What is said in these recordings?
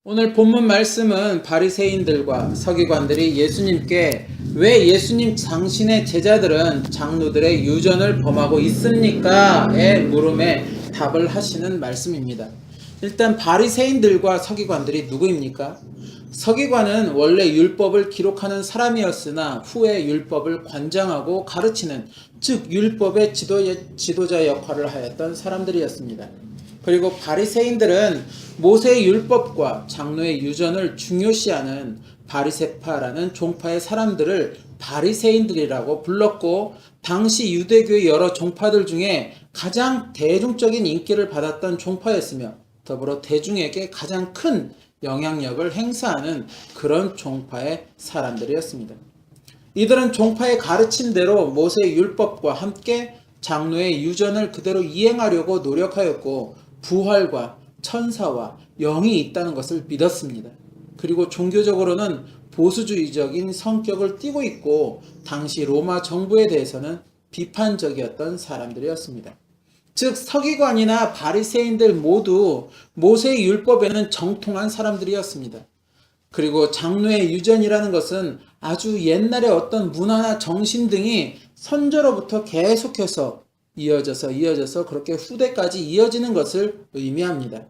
오늘 본문 말씀은 바리새인들과 서기관들이 예수님께 왜 예수님 당신의 제자들은 장로들의 유전을 범하고 있습니까? 의 물음에 답을 하시는 말씀입니다. 일단 바리새인들과 서기관들이 누구입니까? 서기관은 원래 율법을 기록하는 사람이었으나 후에 율법을 관장하고 가르치는, 즉 율법의 지도자 역할을 하였던 사람들이었습니다. 그리고 바리새인들은 모세의 율법과 장로의 유전을 중요시하는 바리새파라는 종파의 사람들을 바리새인들이라고 불렀고, 당시 유대교의 여러 종파들 중에 가장 대중적인 인기를 받았던 종파였으며 더불어 대중에게 가장 큰 영향력을 행사하는 그런 종파의 사람들이었습니다. 이들은 종파의 가르침대로 모세의 율법과 함께 장로의 유전을 그대로 이행하려고 노력하였고, 부활과 천사와 영이 있다는 것을 믿었습니다. 그리고 종교적으로는 보수주의적인 성격을 띠고 있고, 당시 로마 정부에 대해서는 비판적이었던 사람들이었습니다. 즉 서기관이나 바리새인들 모두 모세의 율법에는 정통한 사람들이었습니다. 그리고 장로의 유전이라는 것은 아주 옛날의 어떤 문화나 정신 등이 선조로부터 계속해서 이어져서 그렇게 후대까지 이어지는 것을 의미합니다.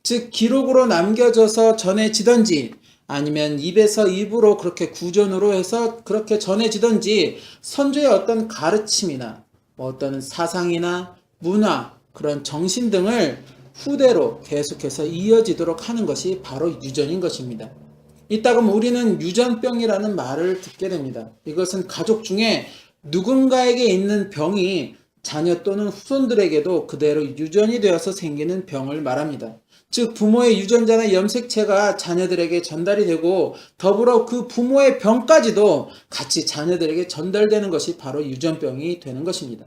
즉 기록으로 남겨져서 전해지던지 아니면 입에서 입으로 그렇게 구전으로 해서 그렇게 전해지던지 선조의 어떤 가르침이나 어떤 사상이나 문화, 그런 정신 등을 후대로 계속해서 이어지도록 하는 것이 바로 유전인 것입니다. 이따금 우리는 유전병이라는 말을 듣게 됩니다. 이것은 가족 중에 누군가에게 있는 병이 자녀 또는 후손들에게도 그대로 유전이 되어서 생기는 병을 말합니다. 즉 부모의 유전자나 염색체가 자녀들에게 전달이 되고 더불어 그 부모의 병까지도 같이 자녀들에게 전달되는 것이 바로 유전병이 되는 것입니다.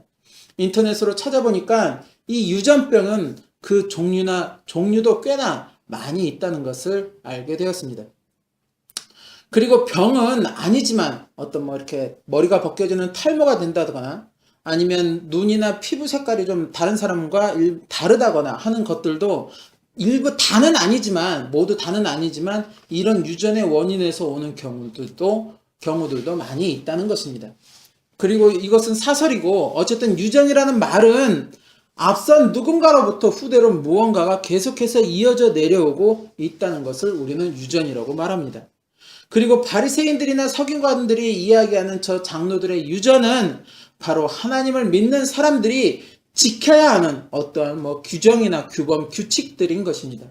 인터넷으로 찾아보니까 이 유전병은 그 종류도 꽤나 많이 있다는 것을 알게 되었습니다. 그리고 병은 아니지만 어떤 이렇게 머리가 벗겨지는 탈모가 된다거나 아니면 눈이나 피부 색깔이 좀 다른 사람과 다르다거나 하는 것들도 일부 모두 다는 아니지만 이런 유전의 원인에서 오는 경우들도 많이 있다는 것입니다. 그리고 이것은 사설이고, 어쨌든 유전이라는 말은 앞선 누군가로부터 후대로 무언가가 계속해서 이어져 내려오고 있다는 것을 우리는 유전이라고 말합니다. 그리고 바리새인들이나 서기관들이 이야기하는 저 장로들의 유전은 바로 하나님을 믿는 사람들이 지켜야 하는 어떠한 규정이나 규범, 규칙들인 것입니다.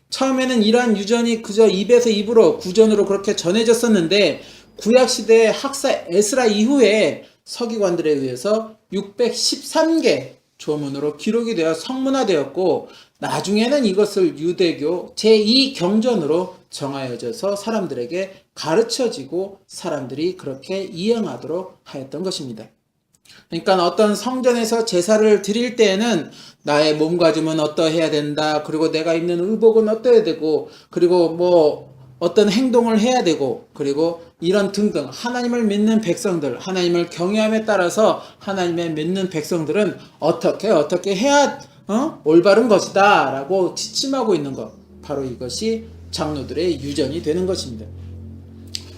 처음에는 이러한 유전이 그저 입에서 입으로 구전으로 그렇게 전해졌었는데, 구약시대의 학사 에스라 이후에 서기관들에 의해서 613개 조문으로 기록이 되어 성문화되었고, 나중에는 이것을 유대교 제2경전으로 정하여져서 사람들에게 가르쳐지고 사람들이 그렇게 이행하도록 하였던 것입니다. 그러니까 어떤 성전에서 제사를 드릴 때에는 나의 몸가짐은 어떠해야 된다, 그리고 내가 입는 의복은 어떠해야 되고, 그리고 어떤 행동을 해야 되고, 그리고 이런 등등 하나님을 믿는 백성들, 하나님을 경외함에 따라서 하나님의 믿는 백성들은 어떻게 해야 올바른 것이다 라고 지침하고 있는 것, 바로 이것이 장로들의 유전이 되는 것입니다.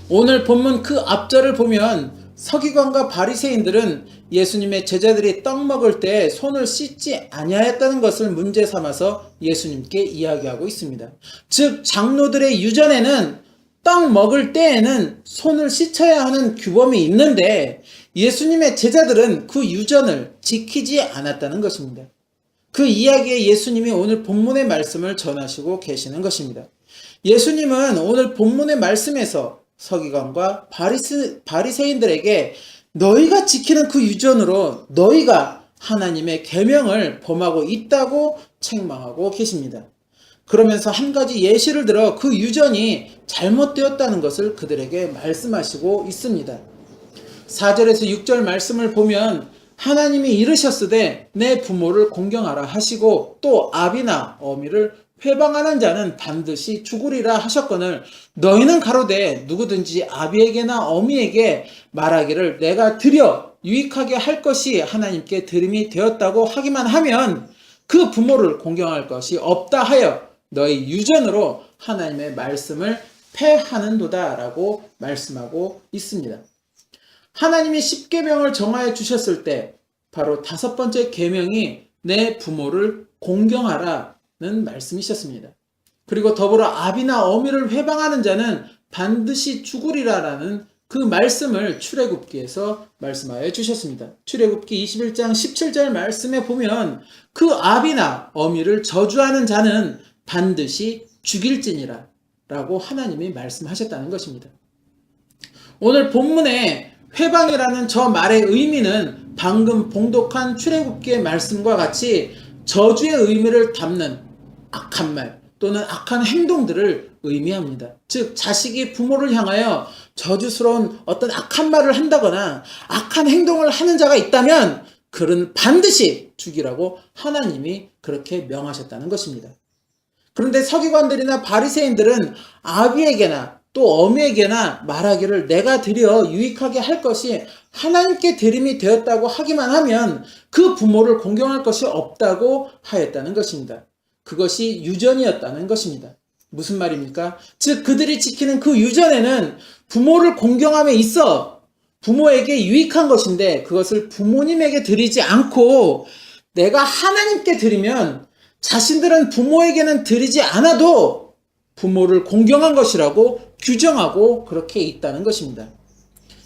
오늘 본문 그 앞절을 보면 서기관과 바리새인들은 예수님의 제자들이 떡 먹을 때 손을 씻지 아니하였다는 것을 문제 삼아서 예수님께 이야기하고 있습니다. 즉 장로들의 유전에는 떡 먹을 때에는 손을 씻어야 하는 규범이 있는데, 예수님의 제자들은 그 유전을 지키지 않았다는 것입니다. 그 이야기에 예수님이 오늘 본문의 말씀을 전하시고 계시는 것입니다. 예수님은 오늘 본문의 말씀에서 서기관과 바리새인들에게 너희가 지키는 그 유전으로 너희가 하나님의 계명을 범하고 있다고 책망하고 계십니다. 그러면서 한 가지 예시를 들어 그 유전이 잘못되었다는 것을 그들에게 말씀하시고 있습니다. 4절에서 6절 말씀을 보면 하나님이 이르셨으되 내 부모를 공경하라 하시고 또 아비나 어미를 회방하는 자는 반드시 죽으리라 하셨거늘 너희는 가로되 누구든지 아비에게나 어미에게 말하기를 내가 드려 유익하게 할 것이 하나님께 들음이 되었다고 하기만 하면 그 부모를 공경할 것이 없다 하여 너희 유전으로 하나님의 말씀을 패하는도다라고 말씀하고 있습니다. 하나님이 십계명을 정하여 주셨을 때 바로 5번째 계명이 내 부모를 공경하라는 말씀이셨습니다. 그리고 더불어 아비나 어미를 회방하는 자는 반드시 죽으리라라는 그 말씀을 출애굽기에서 말씀하여 주셨습니다. 출애굽기 21장 17절 말씀에 보면 그 아비나 어미를 저주하는 자는 반드시 죽일지니라 라고 하나님이 말씀하셨다는 것입니다. 오늘 본문에 회방이라는 저 말의 의미는 방금 봉독한 출애굽기의 말씀과 같이 저주의 의미를 담는 악한 말 또는 악한 행동들을 의미합니다. 즉 자식이 부모를 향하여 저주스러운 어떤 악한 말을 한다거나 악한 행동을 하는 자가 있다면 그는 반드시 죽이라고 하나님이 그렇게 명하셨다는 것입니다. 그런데 서기관들이나 바리새인들은 아비에게나 또 어미에게나 말하기를 내가 드려 유익하게 할 것이 하나님께 드림이 되었다고 하기만 하면 그 부모를 공경할 것이 없다고 하였다는 것입니다. 그것이 유전이었다는 것입니다. 무슨 말입니까? 즉 그들이 지키는 그 유전에는 부모를 공경함에 있어 부모에게 유익한 것인데 그것을 부모님에게 드리지 않고 내가 하나님께 드리면 자신들은 부모에게는 드리지 않아도 부모를 공경한 것이라고 규정하고 그렇게 있다는 것입니다.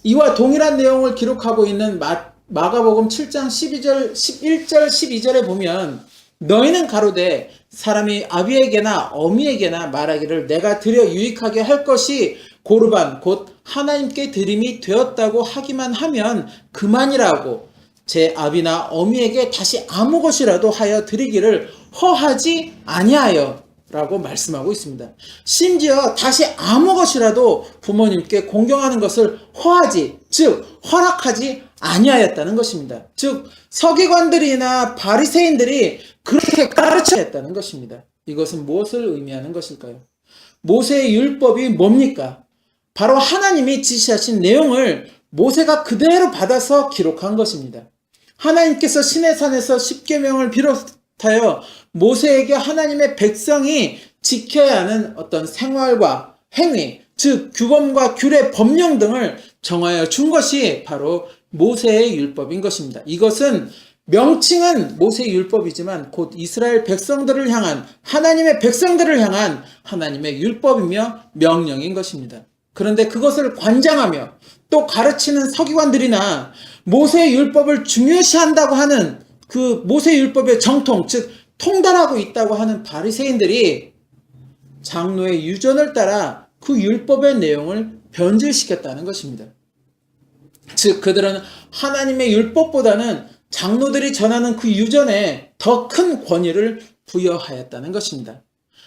이와 동일한 내용을 기록하고 있는 마가복음 7장 11절 12절에 보면 너희는 가로되 사람이 아비에게나 어미에게나 말하기를 내가 드려 유익하게 할 것이 고르반 곧 하나님께 드림이 되었다고 하기만 하면 그만이라고 제 아비나 어미에게 다시 아무 것이라도 하여 드리기를 허하지 아니하여 라고 말씀하고 있습니다. 심지어 다시 아무 것이라도 부모님께 공경하는 것을 허하지 즉 허락하지 아니하였다는 것입니다. 즉 서기관들이나 바리새인들이 그렇게 가르쳐야 했다는 것입니다. 이것은 무엇을 의미하는 것일까요? 모세의 율법이 뭡니까? 바로 하나님이 지시하신 내용을 모세가 그대로 받아서 기록한 것입니다. 하나님께서 시내산에서 십계명을 비롯하여 모세에게 하나님의 백성이 지켜야 하는 어떤 생활과 행위, 즉 규범과 규례, 법령 등을 정하여 준 것이 바로 모세의 율법인 것입니다. 이것은 명칭은 모세의 율법이지만 곧 이스라엘 백성들을 향한 하나님의 백성들을 향한 하나님의 율법이며 명령인 것입니다. 그런데 그것을 관장하며 또 가르치는 서기관들이나 모세의 율법을 중요시한다고 하는 그 모세의 율법의 정통, 즉 통달하고 있다고 하는 바리새인들이 장로의 유전을 따라 그 율법의 내용을 변질시켰다는 것입니다. 즉 그들은 하나님의 율법보다는 장로들이 전하는 그 유전에 더 큰 권위를 부여하였다는 것입니다.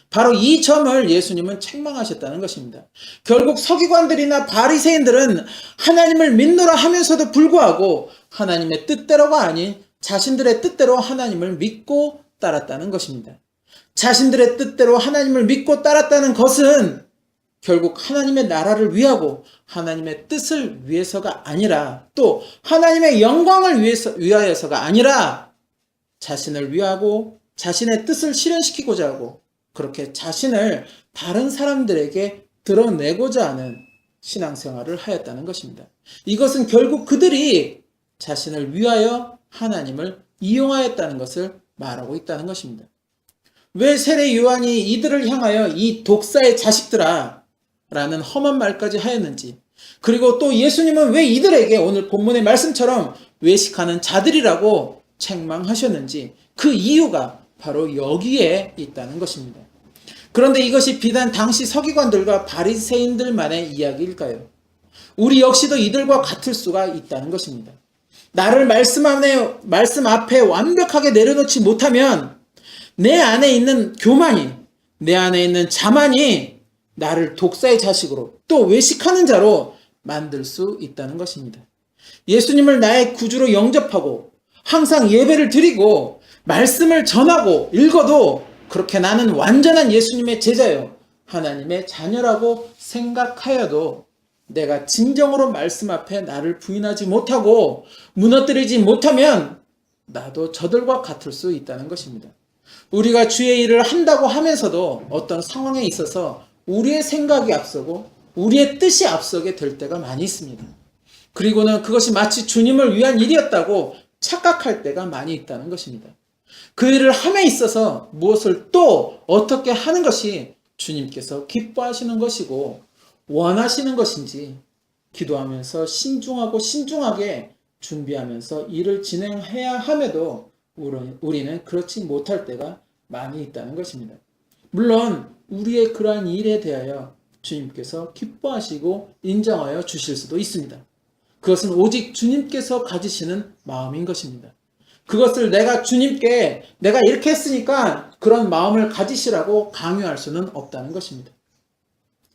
바로 이 점을 예수님은 책망하셨다는 것입니다. 결국 서기관들이나 바리새인들은 하나님을 믿노라 하면서도 불구하고 하나님의 뜻대로가 아닌 자신들의 뜻대로 하나님을 믿고 따랐다는 것입니다. 자신들의 뜻대로 하나님을 믿고 따랐다는 것은 결국 하나님의 나라를 위하고 하나님의 뜻을 위해서가 아니라 또 하나님의 영광을 위하여서가 아니라 자신을 위하고 자신의 뜻을 실현시키고자 하고 그렇게 자신을 다른 사람들에게 드러내고자 하는 신앙생활을 하였다는 것입니다. 이것은 결국 그들이 자신을 위하여 하나님을 이용하였다는 것을 말하고 있다는 것입니다. 왜 세례 요한이 이들을 향하여 이 독사의 자식들아 라는 험한 말까지 하였는지, 그리고 또 예수님은 왜 이들에게 오늘 본문의 말씀처럼 외식하는 자들이라고 책망하셨는지 그 이유가 바로 여기에 있다는 것입니다. 그런데 이것이 비단 당시 서기관들과 바리새인들만의 이야기일까요? 우리 역시도 이들과 같을 수가 있다는 것입니다. 나를 말씀 앞에 완벽하게 내려놓지 못하면 내 안에 있는 교만이, 내 안에 있는 자만이 나를 독사의 자식으로 또 외식하는 자로 만들 수 있다는 것입니다. 예수님을 나의 구주로 영접하고 항상 예배를 드리고 말씀을 전하고 읽어도 그렇게 나는 완전한 예수님의 제자요 하나님의 자녀라고 생각하여도 내가 진정으로 말씀 앞에 나를 부인하지 못하고 무너뜨리지 못하면 나도 저들과 같을 수 있다는 것입니다. 우리가 주의 일을 한다고 하면서도 어떤 상황에 있어서 우리의 생각이 앞서고 우리의 뜻이 앞서게 될 때가 많이 있습니다. 그리고는 그것이 마치 주님을 위한 일이었다고 착각할 때가 많이 있다는 것입니다. 그 일을 함에 있어서 무엇을 또 어떻게 하는 것이 주님께서 기뻐하시는 것이고 원하시는 것인지 기도하면서 신중하게 준비하면서 일을 진행해야 함에도 우리는 그렇지 못할 때가 많이 있다는 것입니다. 물론 우리의 그러한 일에 대하여 주님께서 기뻐하시고 인정하여 주실 수도 있습니다. 그것은 오직 주님께서 가지시는 마음인 것입니다. 그것을 내가 주님께 내가 이렇게 했으니까 그런 마음을 가지시라고 강요할 수는 없다는 것입니다.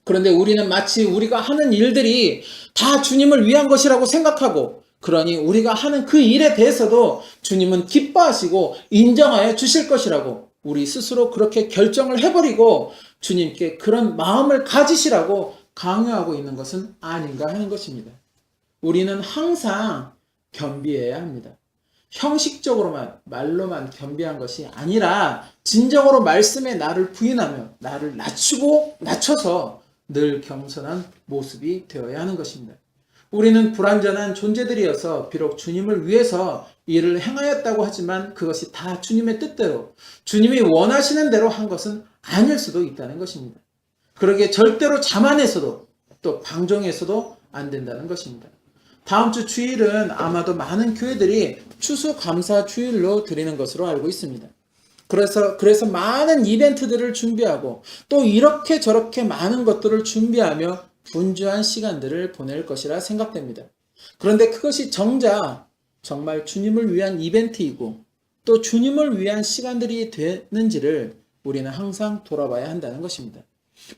그런데 우리는 마치 우리가 하는 일들이 다 주님을 위한 것이라고 생각하고, 그러니 우리가 하는 그 일에 대해서도 주님은 기뻐하시고 인정하여 주실 것이라고 우리 스스로 그렇게 결정을 해버리고 주님께 그런 마음을 가지시라고 강요하고 있는 것은 아닌가 하는 것입니다. 우리는 항상 겸비해야 합니다. 형식적으로만 말로만 겸비한 것이 아니라 진정으로 말씀에 나를 부인하며 나를 낮춰서 늘 겸손한 모습이 되어야 하는 것입니다. 우리는 불완전한 존재들이어서 비록 주님을 위해서 일을 행하였다고 하지만 그것이 다 주님의 뜻대로 주님이 원하시는 대로 한 것은 아닐 수도 있다는 것입니다. 그러기에 절대로 자만해서도 또 방종해서도 안 된다는 것입니다. 다음 주 주일은 아마도 많은 교회들이 추수감사 주일로 드리는 것으로 알고 있습니다. 그래서 많은 이벤트들을 준비하고 또 이렇게 저렇게 많은 것들을 준비하며 분주한 시간들을 보낼 것이라 생각됩니다. 그런데 그것이 정작 정말 주님을 위한 이벤트이고 또 주님을 위한 시간들이 되는지를 우리는 항상 돌아봐야 한다는 것입니다.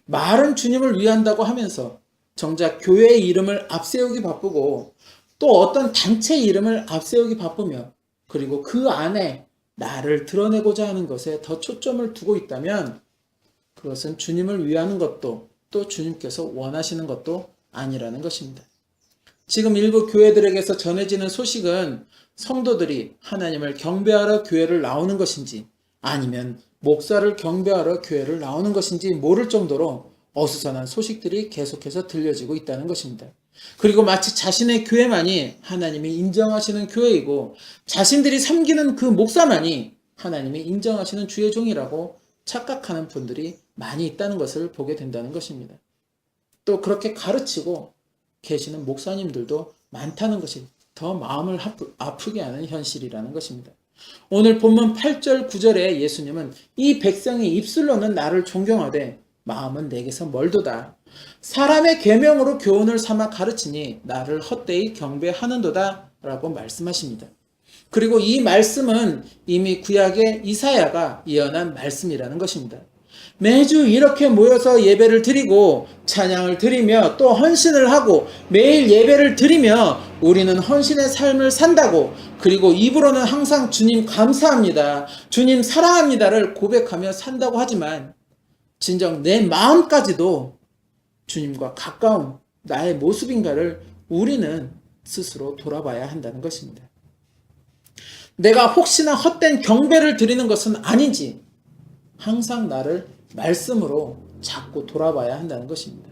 말은 주님을 위한다고 하면서 정작 교회의 이름을 앞세우기 바쁘고 또 어떤 단체 이름을 앞세우기 바쁘며 그리고 그 안에 나를 드러내고자 하는 것에 더 초점을 두고 있다면 그것은 주님을 위하는 것도 또 주님께서 원하시는 것도 아니라는 것입니다. 지금 일부 교회들에게서 전해지는 소식은 성도들이 하나님을 경배하러 교회를 나오는 것인지 아니면 목사를 경배하러 교회를 나오는 것인지 모를 정도로 어수선한 소식들이 계속해서 들려지고 있다는 것입니다. 그리고 마치 자신의 교회만이 하나님이 인정하시는 교회이고 자신들이 섬기는 그 목사만이 하나님이 인정하시는 주의 종이라고 착각하는 분들이 많이 있다는 것을 보게 된다는 것입니다. 또 그렇게 가르치고 계시는 목사님들도 많다는 것이 더 마음을 아프게 하는 현실이라는 것입니다. 오늘 본문 8절 9절에 예수님은 이 백성이 입술로는 나를 존경하되 마음은 내게서 멀도다. 사람의 계명으로 교훈을 삼아 가르치니 나를 헛되이 경배하는도다 라고 말씀하십니다. 그리고 이 말씀은 이미 구약의 이사야가 예언한 말씀이라는 것입니다. 매주 이렇게 모여서 예배를 드리고 찬양을 드리며 또 헌신을 하고 매일 예배를 드리며 우리는 헌신의 삶을 산다고, 그리고 입으로는 항상 주님 감사합니다, 주님 사랑합니다를 고백하며 산다고 하지만 진정 내 마음까지도 주님과 가까운 나의 모습인가를 우리는 스스로 돌아봐야 한다는 것입니다. 내가 혹시나 헛된 경배를 드리는 것은 아닌지 항상 나를 말씀으로 자꾸 돌아봐야 한다는 것입니다.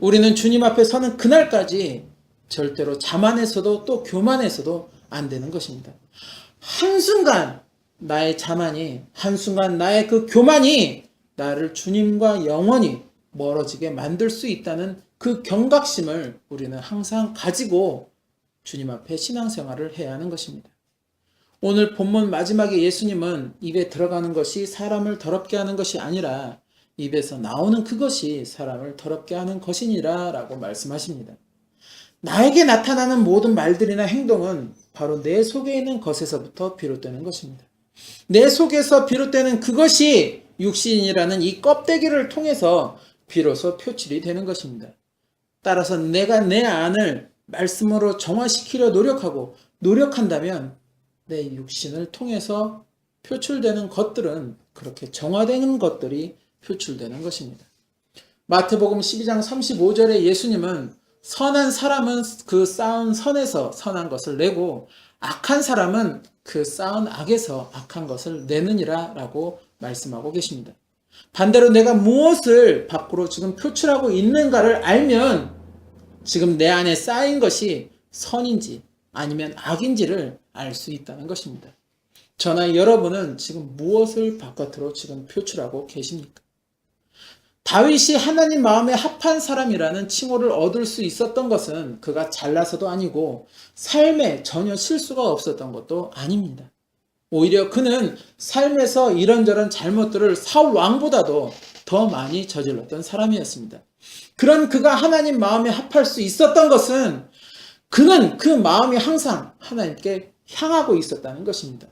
우리는 주님 앞에 서는 그날까지 절대로 자만해서도 또 교만해서도 안 되는 것입니다. 한순간 나의 자만이, 한순간 나의 그 교만이 나를 주님과 영원히 멀어지게 만들 수 있다는 그 경각심을 우리는 항상 가지고 주님 앞에 신앙생활을 해야 하는 것입니다. 오늘 본문 마지막에 예수님은 입에 들어가는 것이 사람을 더럽게 하는 것이 아니라 입에서 나오는 그것이 사람을 더럽게 하는 것이니라 라고 말씀하십니다. 나에게 나타나는 모든 말들이나 행동은 바로 내 속에 있는 것에서부터 비롯되는 것입니다. 내 속에서 비롯되는 그것이 육신이라는 이 껍데기를 통해서 비로소 표출이 되는 것입니다. 따라서 내가 내 안을 말씀으로 정화시키려 노력한다면 내 육신을 통해서 표출되는 것들은 그렇게 정화되는 것들이 표출되는 것입니다. 마태복음 12장 35절에 예수님은 선한 사람은 그 쌓은 선에서 선한 것을 내고 악한 사람은 그 쌓은 악에서 악한 것을 내느니라 라고 말씀하고 계십니다. 반대로 내가 무엇을 밖으로 지금 표출하고 있는가를 알면 지금 내 안에 쌓인 것이 선인지 아니면 악인지를 알 수 있다는 것입니다. 저나 여러분은 지금 무엇을 바깥으로 지금 표출하고 계십니까? 다윗이 하나님 마음에 합한 사람이라는 칭호를 얻을 수 있었던 것은 그가 잘나서도 아니고 삶에 전혀 실수가 없었던 것도 아닙니다. 오히려 그는 삶에서 이런저런 잘못들을 사울 왕보다도 더 많이 저질렀던 사람이었습니다. 그런 그가 하나님 마음에 합할 수 있었던 것은 그는 그 마음이 항상 하나님께 향하고 있었다는 것입니다.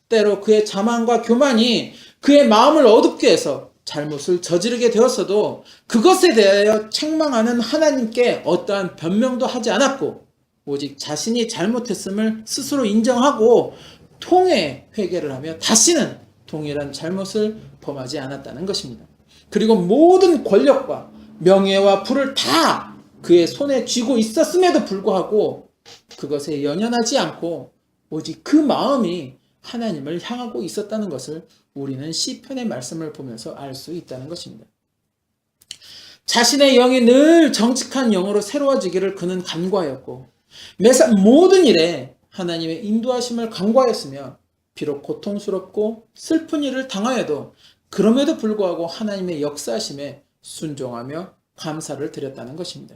때로 그의 자만과 교만이 그의 마음을 어둡게 해서 잘못을 저지르게 되었어도 그것에 대하여 책망하는 하나님께 어떠한 변명도 하지 않았고 오직 자신이 잘못했음을 스스로 인정하고 통해 회개를 하며 다시는 동일한 잘못을 범하지 않았다는 것입니다. 그리고 모든 권력과 명예와 부를 다 그의 손에 쥐고 있었음에도 불구하고 그것에 연연하지 않고 오직 그 마음이 하나님을 향하고 있었다는 것을 우리는 시편의 말씀을 보면서 알 수 있다는 것입니다. 자신의 영이 늘 정직한 영으로 새로워지기를 그는 간구하였고 매사 모든 일에 하나님의 인도하심을 간구하였으며 비록 고통스럽고 슬픈 일을 당하여도 그럼에도 불구하고 하나님의 역사하심에 순종하며 감사를 드렸다는 것입니다.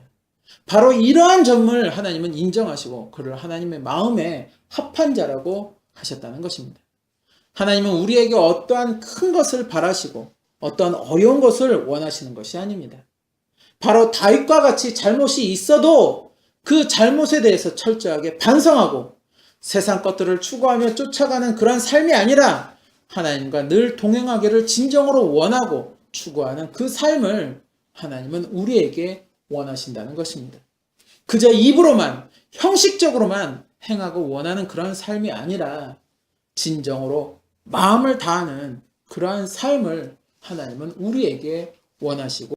바로 이러한 점을 하나님은 인정하시고 그를 하나님의 마음에 합한 자라고 하셨다는 것입니다. 하나님은 우리에게 어떠한 큰 것을 바라시고 어떠한 어려운 것을 원하시는 것이 아닙니다. 바로 다윗과 같이 잘못이 있어도 그 잘못에 대해서 철저하게 반성하고 세상 것들을 추구하며 쫓아가는 그런 삶이 아니라 하나님과 늘 동행하기를 진정으로 원하고 추구하는 그 삶을 하나님은 우리에게 원하신다는 것입니다. 그저 입으로만 형식적으로만 행하고 원하는 그런 삶이 아니라 진정으로 마음을 다하는 그러한 삶을 하나님은 우리에게 원하시고